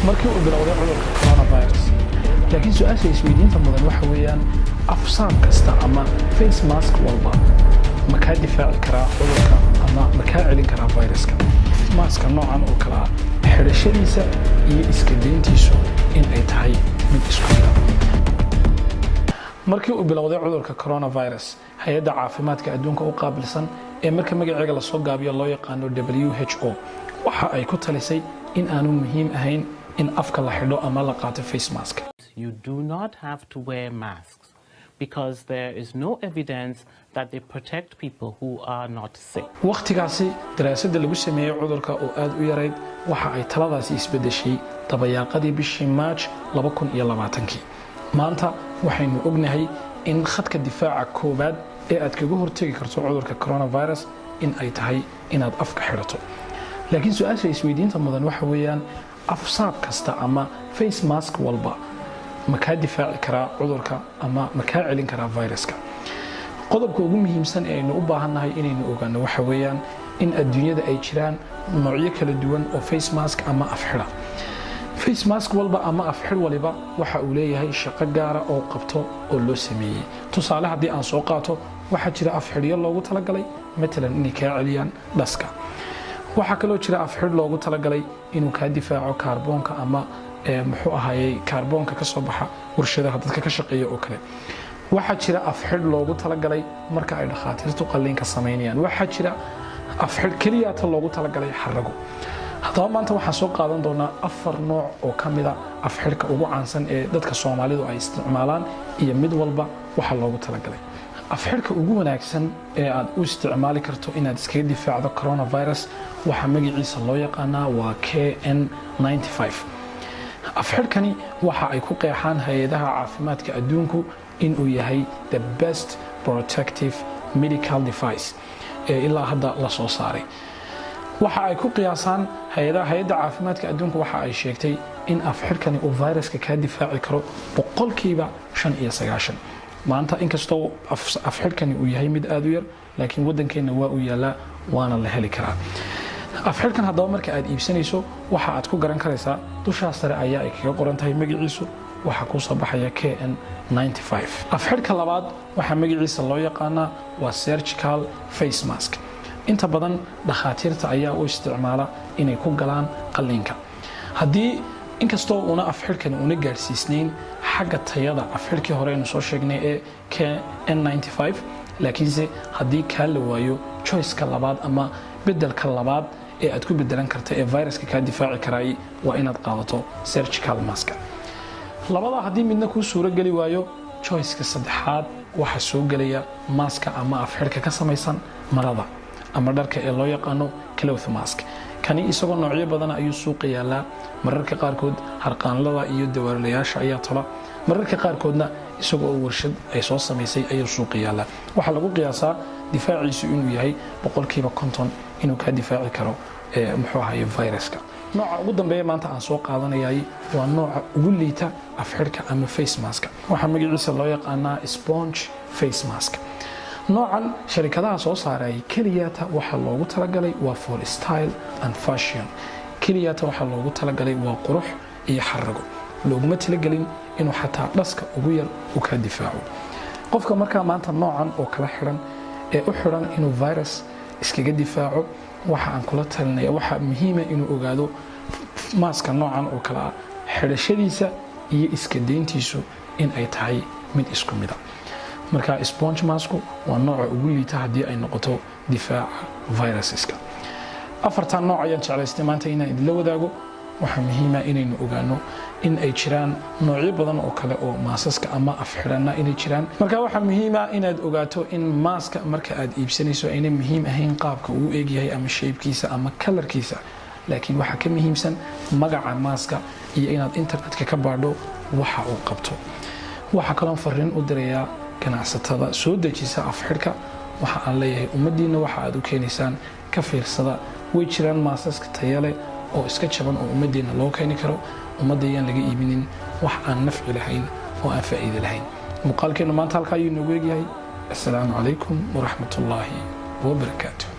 markii uu bilowday cudurka coronavirus laakiin su'aasha isweydiinta mudan waxa weeyaan afsaab kasta ama face mask walba ma ka difaaci karaa cudurka ama ma ka celin karaa viruska maska noocan oo kala xirashadiisa iyo iska deyntiisu in ay tahay mid isku mid ah markii uu bilowday cudurka coronavirus hay'adda caafimaadka adduunka u qaabilsan ee marka magaceega la soo gaabiyo loo yaqaano WHO waxa ay ku talisay in aanu muhiim ahayn in afka la xidho ama la qaato face mask. You do not have to wear masks because there is no evidence that they protect people who are not sick. waqtigaasi daraasadda lagu sameeyay cudurka oo aad u yarayd waxa ay taladaasi isbedeshay dabayaaqadii bishii March 2020. maanta waxaynu ognahay in khadka difaaca koobaad ee aad kaga hortagi karto cudurka coronavirus in ay tahay inaad afka xidhato. laakiin su'aasha isweydiinta mudan waxa weeyaan afsaab kasta ama face mask walba ma ka difaaci karaa cudurka ama ma ka celin karaa viruska. qodobka ugu muhiimsan ee aynu u baahannahay inaynu ogaano waxa weeyaan in adduunyada ay jiraan noocyo kala duwan oo face mask ama afxidha. face mask walba ama afxidh waliba waxa uu leeyahay shaqo gaara oo qabto oo loo sameeyay. tusaale haddii aan soo qaato waxa jira afxidhyo loogu talagalay matalan inay ka celiyaan dhaska. waxa kaloo jira afxidh loogu talagalay inuu ka difaaco kaarboonka ama muxuu ahaayay kaarboonka ka soo baxa warshadaha dadka ka shaqeeya oo kale. waxa jira afxidh loogu talagalay marka ay dhakhaatiirtu qalliinka sameynayaan. waxa jira afxidh kaliya loogu talagalay xarago. haddaba maanta waxaan soo qaadan doonaa 4 nooc oo ka mid ah afxidhka ugu caansan ee dadka Soomaalidu ay isticmaalaan iyo mid walba waxa loogu talagalay. afxidhka ugu wanaagsan ee aad u isticmaali karto inaad iskaga difaacdo coronavirus waxa magaciisa loo yaqaanaa waa KN95. afxidhkani waxa ay ku qeexaan hay'adaha caafimaadka adduunku inuu yahay the best protective medical device ee ilaa hadda la soo saaray. waxa ay ku qiyaasaan hay'adda caafimaadka adduunka waxa ay sheegtay in afxidhkani uu viruska ka difaaci karo 95%. maanta inkastoo afxidhkani uu yahay mid aad u yar laakiin wadankeena waa u yaalaa waana la heli karaa. afxidhkan haddaba marka aad iibsanayso waxa aad ku garan karaysaa dushaa sare ayaa ay kaga qoran tahay magaciisu waxa ku soo baxaya KN95. afxidhka labaad waxa magaciisa loo yaqaanaa waa surgical face mask. inta badan dhakhaatiirta ayaa u isticmaala inay ku galaan qalliinka. haddii inkastoo una afxidhkan una gaarsiisnayn xagga tayada afxidhkii hore aynu soo sheegnay ee KN95 laakiinse haddii kaa la waayo choice-ka labaad ama bedelka labaad ee aad ku bedelan karta ee viruska ka difaaci karay waa inaad qaadato surgical mask. labada haddii midna ku suuro gali waayo choice-ka saddexaad waxa soo galaya maska ama afxidhka ka samaysan marada ama dharka ee loo yaqaano cloth mask. kani isagoo noocyo badan ayuu suuqa yaalaa. mararka qaarkood harqaanlada iyo dawaarlayaasha ayaa tola. mararka qaarkoodna isagoo warshad ay soo samaysay ayuu suuqa yaalaa. waxa lagu qiyaasaa difaaciisu inuu yahay 50% inuu ka difaaci karo muxuu ahaayay viruska. nooca ugu dambeeya maanta aan soo qaadanayay waa nooca ugu liita afxidhka ama face mask. waxa magaciisa loo yaqaanaa sponge face mask. noocan sharikadaha soo saaray keliyata waxa loogu talagalay waa for style and fashion. keliyata waxa loogu talagalay waa qurux iyo xarago. looguma talagelin inuu xataa dhaska ugu yar uu ka difaaco. qofka markaa maanta noocan oo kala xiran ee u xiran inuu virus iskaga difaaco waxa aan kula talinaya waxa muhiim ah inuu ogaado maaska noocan oo kala xidhashadiisa iyo iska deyntiisu in ay tahay mid isku mid ah. marka sponge masku waa nooca ugu liita haddii ay noqoto difaaca viruska. 4 nooc ayaan jeclaystay maanta inaan idinla wadaago. waxa muhiim ah inaynu ogaano in ay jiraan noocyo badan oo kale oo maasaska ama afxidhana inay jiraan. marka waxa muhiim ah inaad ogaato in maaska marka aad iibsanayso ayna muhiim ahayn qaabka uu eeg yahay ama shape-kiisa ama color-kiisa laakiin waxa ka muhiimsan magaca maaska iyo inaad internetka ka baadho waxa uu qabto. waxa kale oo fariin u dirayaa ganacsatada soo dejisa afxidhka. waxa aan leeyahay ummadiina waxa aad u keenaysaan ka fiirsada way jiraan maasaska tayo leh oo iska jaban oo ummadeena loo keeni karo. ummadayaan laga iibinin wax aan nafci lahayn oo aan faa'iido lahayn. muuqaalkeenu maanta halka ayuu noogu eegyahay. assalaamu calaykum waraxmatullaahi wabarakaatuh.